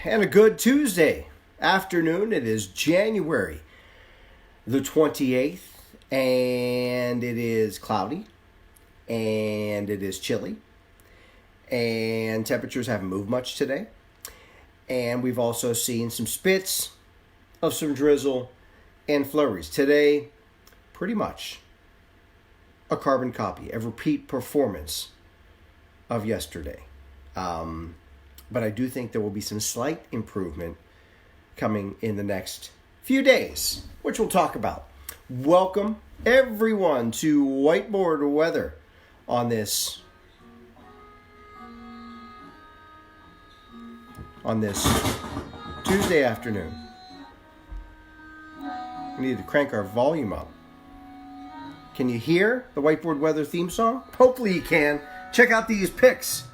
and a good Tuesday afternoon. It is January the 28th, and it is cloudy, and it is chilly, and temperatures haven't moved much today. And we've also seen some spits of some drizzle and flurries. Today, pretty much a carbon copy, a repeat performance of yesterday. But I do think there will be some slight improvement coming in the next few days, which we'll talk about. Welcome, everyone, to WhiteBoard weather on this Tuesday afternoon. We need to crank our volume up. Can you hear the WhiteBoard weather theme song? Hopefully you can. Check out these pics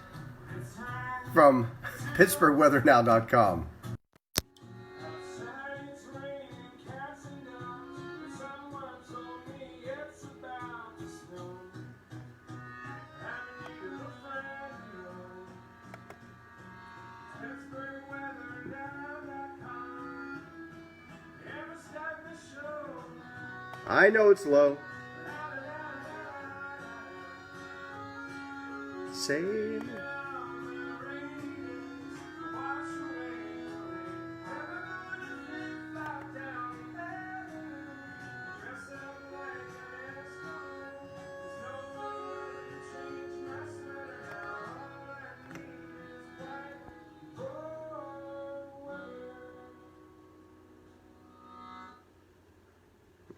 from PittsburghWeatherNow.com. I know it's low. Save.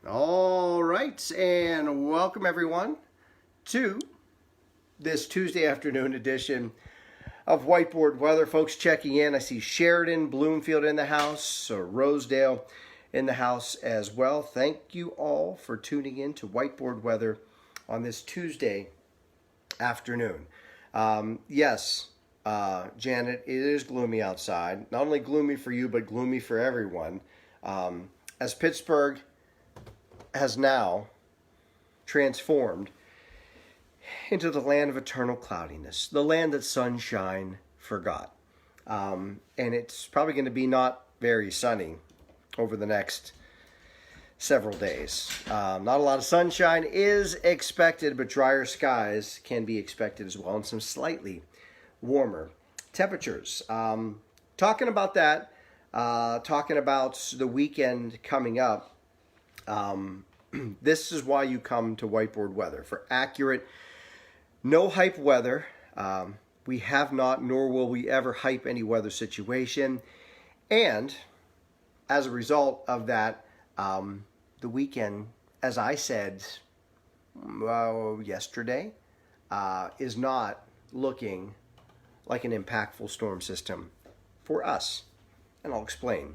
All right, and welcome everyone to this Tuesday afternoon edition of WhiteBoard weather. Folks checking in. I see Sheridan, Bloomfield in the house, so Rosedale in the house as well. Thank you all for tuning in to WhiteBoard weather on this Tuesday afternoon. Yes, Janet, it is gloomy outside. Not only gloomy for you, but gloomy for everyone. As Pittsburgh has now transformed into the land of eternal cloudiness, the land that sunshine forgot. And it's probably going to be not very sunny over the next several days. Not a lot of sunshine is expected, but drier skies can be expected as well, and some slightly warmer temperatures. Talking about that, talking about the weekend coming up, this is why you come to WhiteBoard weather, for accurate, no hype weather. We have not, nor will we ever hype any weather situation. And as a result of that, the weekend, as I said yesterday, is not looking like an impactful storm system for us. And I'll explain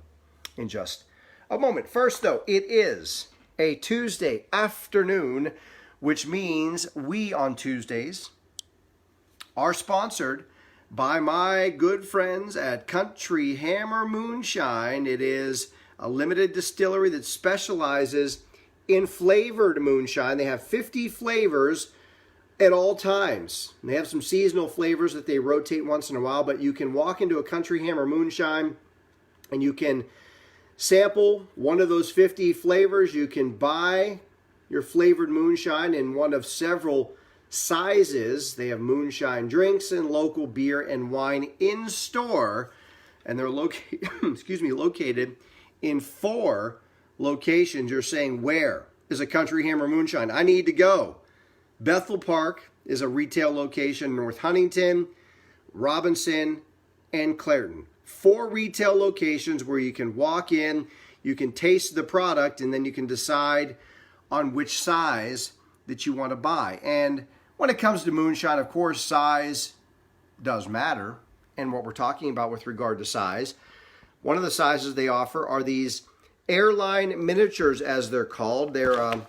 in just a moment. First, though, it is a Tuesday afternoon, which means we on Tuesdays are sponsored by my good friends at Country Hammer Moonshine. It is a limited distillery that specializes in flavored moonshine. They have 50 flavors at all times. And they have some seasonal flavors that they rotate once in a while, but you can walk into a Country Hammer Moonshine and you can sample one of those 50 flavors. You can buy your flavored moonshine in one of several sizes. They have moonshine drinks and local beer and wine in store, and they're located in 4 locations. You're saying, where is a Country Hammer Moonshine? I need to go. Bethel Park is a retail location, North Huntington, Robinson, and Clairton. 4 retail locations where you can walk in, you can taste the product, and then you can decide on which size that you want to buy. And when it comes to moonshine, of course, size does matter. And what we're talking about with regard to size, one of the sizes they offer are these airline miniatures, as they're called. They're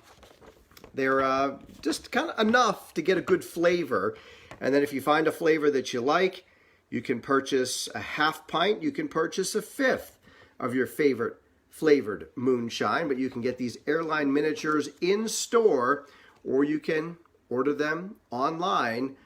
just kind of enough to get a good flavor. And then if you find a flavor that you like, you can purchase a half pint. You can purchase a fifth of your favorite flavored moonshine. But you can get these airline miniatures in store, or you can order them online.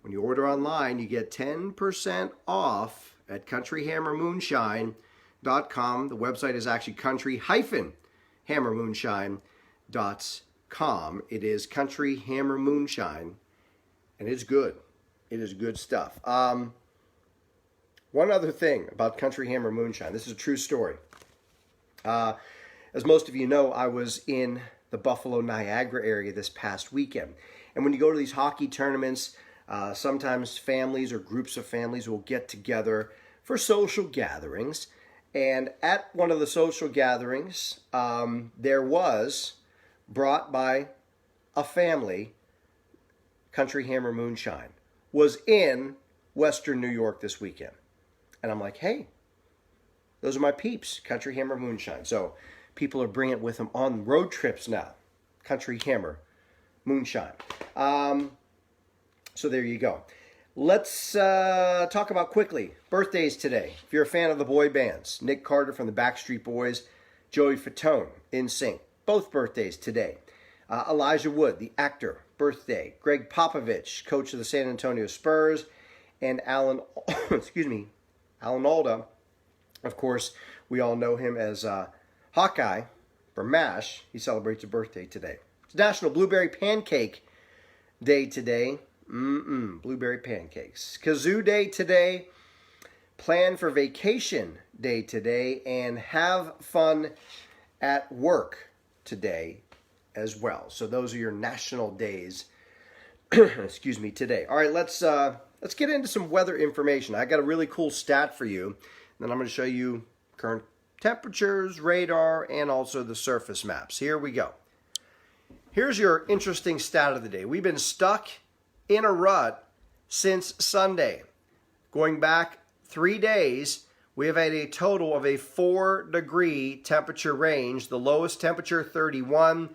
When you order online, you get 10% off at countryhammermoonshine.com. The website is actually country-hammermoonshine.com. It is Country Hammer Moonshine, and it's good. It is good stuff. One other thing about Country Hammer Moonshine. This is a true story. As most of you know, I was in the Buffalo, Niagara area this past weekend. And when you go to these hockey tournaments, sometimes families or groups of families will get together for social gatherings. And at one of the social gatherings, there was, brought by a family, Country Hammer Moonshine, was in Western New York this weekend. And I'm like, hey, those are my peeps, Country Hammer Moonshine. So people are bringing it with them on road trips now. Country Hammer Moonshine. So there you go. Let's talk about quickly birthdays today. If you're a fan of the boy bands, Nick Carter from the Backstreet Boys, Joey Fatone, NSYNC, both birthdays today. Elijah Wood, the actor, birthday. Greg Popovich, coach of the San Antonio Spurs, and Alan Alda. Of course, we all know him as Hawkeye from MASH. He celebrates a birthday today. It's National Blueberry Pancake Day today. Blueberry pancakes. Kazoo Day today. Plan for Vacation Day today. And Have Fun at Work today as well. So those are your national days. Excuse me, today. All right, let's get into some weather information. I got a really cool stat for you. Then I'm going to show you current temperatures, radar, and also the surface maps. Here we go. Here's your interesting stat of the day. We've been stuck in a rut since Sunday. Going back 3 days, we have had a total of a 4-degree temperature range. The lowest temperature, 31.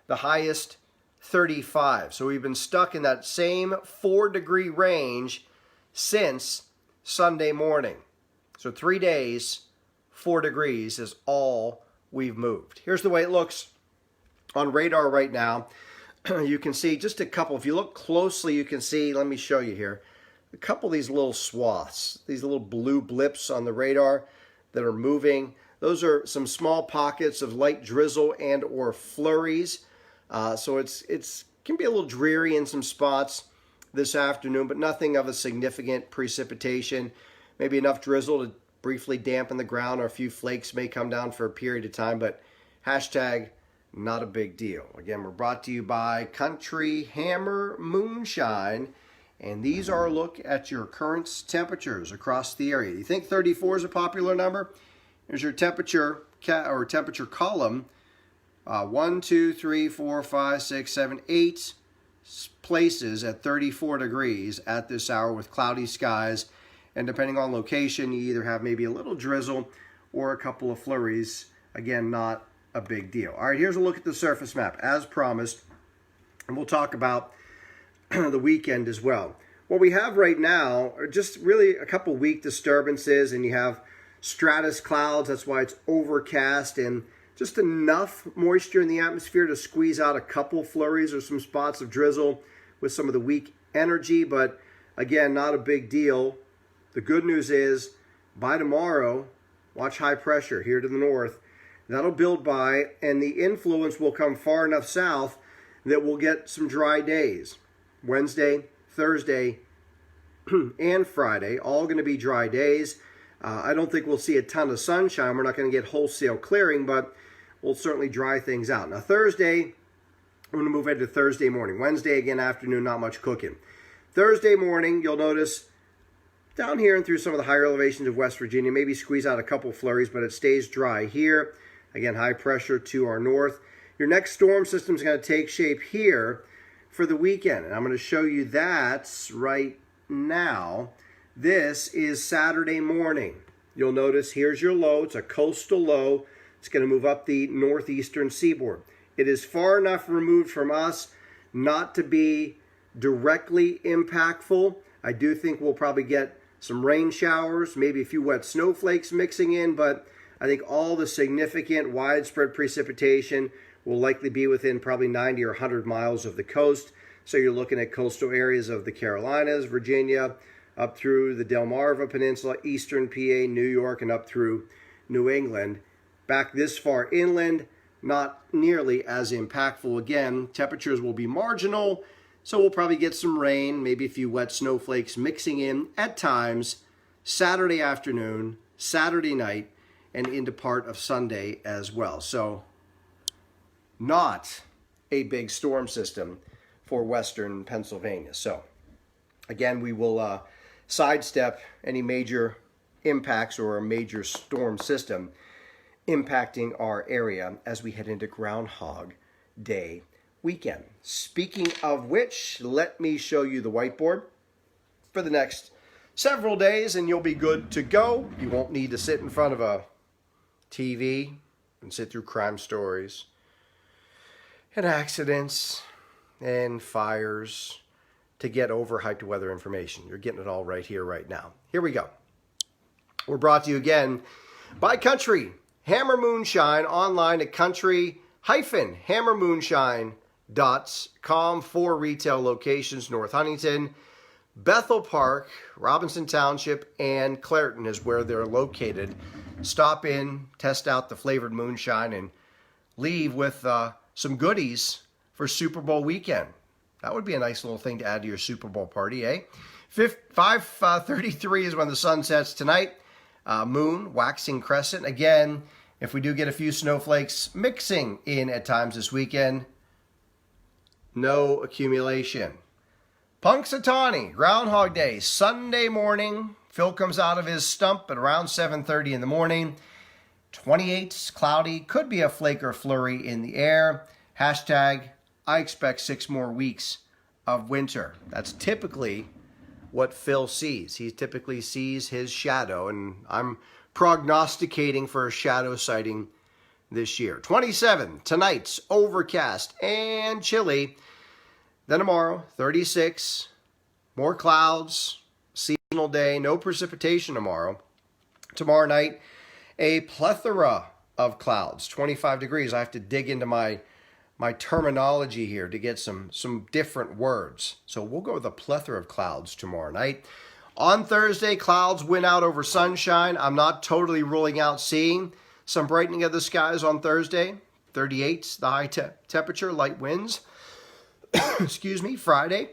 The highest, 35. So we've been stuck in that same 4-degree range since Sunday morning. So 3 days, 4 degrees is all we've moved. Here's the way it looks on radar right now. You can see just a couple. If you look closely, you can see, let me show you here, a couple of these little swaths, these little blue blips on the radar that are moving. Those are some small pockets of light drizzle and or flurries. So it's can be a little dreary in some spots this afternoon, but nothing of a significant precipitation. Maybe enough drizzle to briefly dampen the ground, or a few flakes may come down for a period of time, but hashtag not a big deal. Again, we're brought to you by Country Hammer Moonshine, and these are a look at your current temperatures across the area. You think 34 is a popular number? Here's your temperature temperature column. 1, 2, 3, 4, 5, 6, 7, 8 places at 34 degrees at this hour with cloudy skies. And depending on location, you either have maybe a little drizzle or a couple of flurries. Again, not a big deal. All right, here's a look at the surface map as promised. And we'll talk about the weekend as well. What we have right now are just really a couple weak disturbances, and you have stratus clouds. That's why it's overcast, and just enough moisture in the atmosphere to squeeze out a couple flurries or some spots of drizzle with some of the weak energy. But again, not a big deal. The good news is by tomorrow, watch high pressure here to the north. That'll build by, and the influence will come far enough south that we'll get some dry days. Wednesday, Thursday, and Friday, all going to be dry days. I don't think we'll see a ton of sunshine. We're not going to get wholesale clearing, but we'll certainly dry things out. Now, Thursday, I'm going to move into Thursday morning. Wednesday, again, afternoon, not much cooking. Thursday morning, you'll notice down here and through some of the higher elevations of West Virginia, maybe squeeze out a couple flurries, but it stays dry here. Again, high pressure to our north. Your next storm system is going to take shape here for the weekend, and I'm going to show you that right now. This is Saturday morning. You'll notice here's your low. It's a coastal low. It's going to move up the northeastern seaboard. It is far enough removed from us not to be directly impactful. I do think we'll probably get some rain showers, maybe a few wet snowflakes mixing in, but I think all the significant widespread precipitation will likely be within probably 90 or 100 miles of the coast. So you're looking at coastal areas of the Carolinas, Virginia, up through the Delmarva Peninsula, eastern PA, New York, and up through New England. Back this far inland, not nearly as impactful. Again, temperatures will be marginal, so we'll probably get some rain, maybe a few wet snowflakes mixing in at times Saturday afternoon, Saturday night, and into part of Sunday as well. So not a big storm system for western Pennsylvania. So again, we will sidestep any major impacts or a major storm system impacting our area as we head into Groundhog Day weekend. Speaking of which, let me show you the whiteboard for the next several days and you'll be good to go. You won't need to sit in front of a TV and sit through crime stories and accidents and fires to get overhyped weather information. You're getting it all right here, right now. Here we go. We're brought to you again by Country Hammer Moonshine, online at country-hammermoonshine.com. 4 retail locations: North Huntington, Bethel Park, Robinson Township, and Clairton is where they're located. Stop in, test out the flavored moonshine, and leave with some goodies for Super Bowl weekend. That would be a nice little thing to add to your Super Bowl party, eh? 5:33 is when the sun sets tonight. Moon, waxing crescent. Again, if we do get a few snowflakes mixing in at times this weekend, no accumulation. Punxsutawney, Groundhog Day, Sunday morning. Phil comes out of his stump at around 7:30 in the morning. 28, cloudy, could be a flake or flurry in the air. Hashtag, I expect 6 more weeks of winter. That's typically what Phil sees. He typically sees his shadow, and I'm prognosticating for a shadow sighting this year. 27, tonight's overcast and chilly. Then tomorrow, 36, more clouds, seasonal day, no precipitation tomorrow. Tomorrow night, a plethora of clouds, 25 degrees. I have to dig into my terminology here to get some different words. So we'll go with a plethora of clouds tomorrow night. On Thursday, clouds win out over sunshine. I'm not totally ruling out seeing some brightening of the skies on Thursday. 38, the high temperature, light winds. Excuse me. Friday,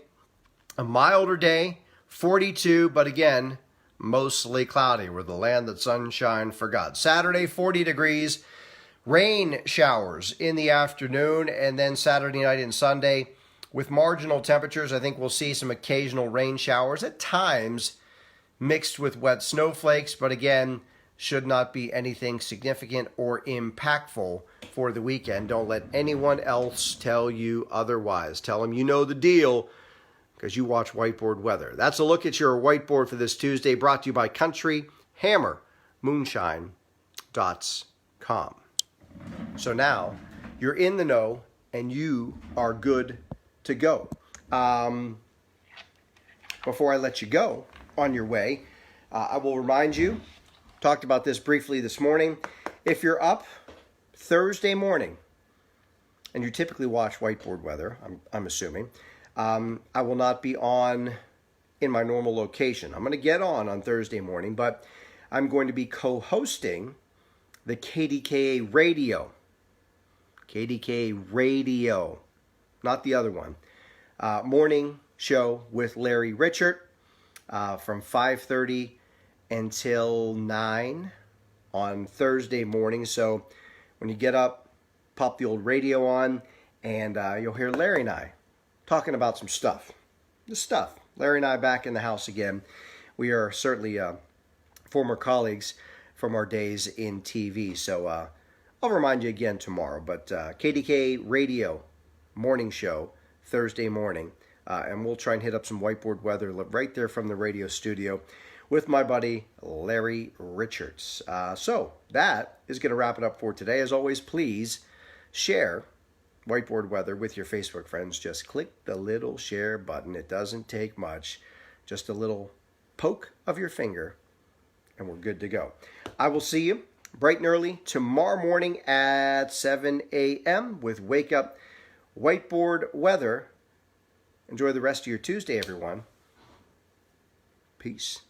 a milder day, 42, but again, mostly cloudy. We're the land that sunshine forgot. Saturday, 40 degrees. Rain showers in the afternoon, and then Saturday night and Sunday with marginal temperatures. I think we'll see some occasional rain showers at times mixed with wet snowflakes, but again, should not be anything significant or impactful for the weekend. Don't let anyone else tell you otherwise. Tell them you know the deal because you watch Whiteboard Weather. That's a look at your whiteboard for this Tuesday, brought to you by Country Hammer Moonshine.com. So now you're in the know and you are good to go. Before I let you go on your way, I will remind you, talked about this briefly this morning, if you're up Thursday morning, and you typically watch Whiteboard Weather, I'm assuming, I will not be on in my normal location. I'm going to get on Thursday morning, but I'm going to be co-hosting the KDKA Radio. KDKA Radio, not the other one. Morning show with Larry Richert from 5:30 until 9 on Thursday morning. So when you get up, pop the old radio on, and you'll hear Larry and I talking about some stuff. This stuff. Larry and I back in the house again. We are certainly former colleagues from our days in TV. So I'll remind you again tomorrow. But KDK Radio morning show Thursday morning. And we'll try and hit up some Whiteboard Weather right there from the radio studio with my buddy Larry Richards. So that is going to wrap it up for today. As always, please share Whiteboard Weather with your Facebook friends. Just click the little share button. It doesn't take much. Just a little poke of your finger, and we're good to go. I will see you bright and early tomorrow morning at 7 a.m. with Wake Up Whiteboard Weather. Enjoy the rest of your Tuesday, everyone. Peace.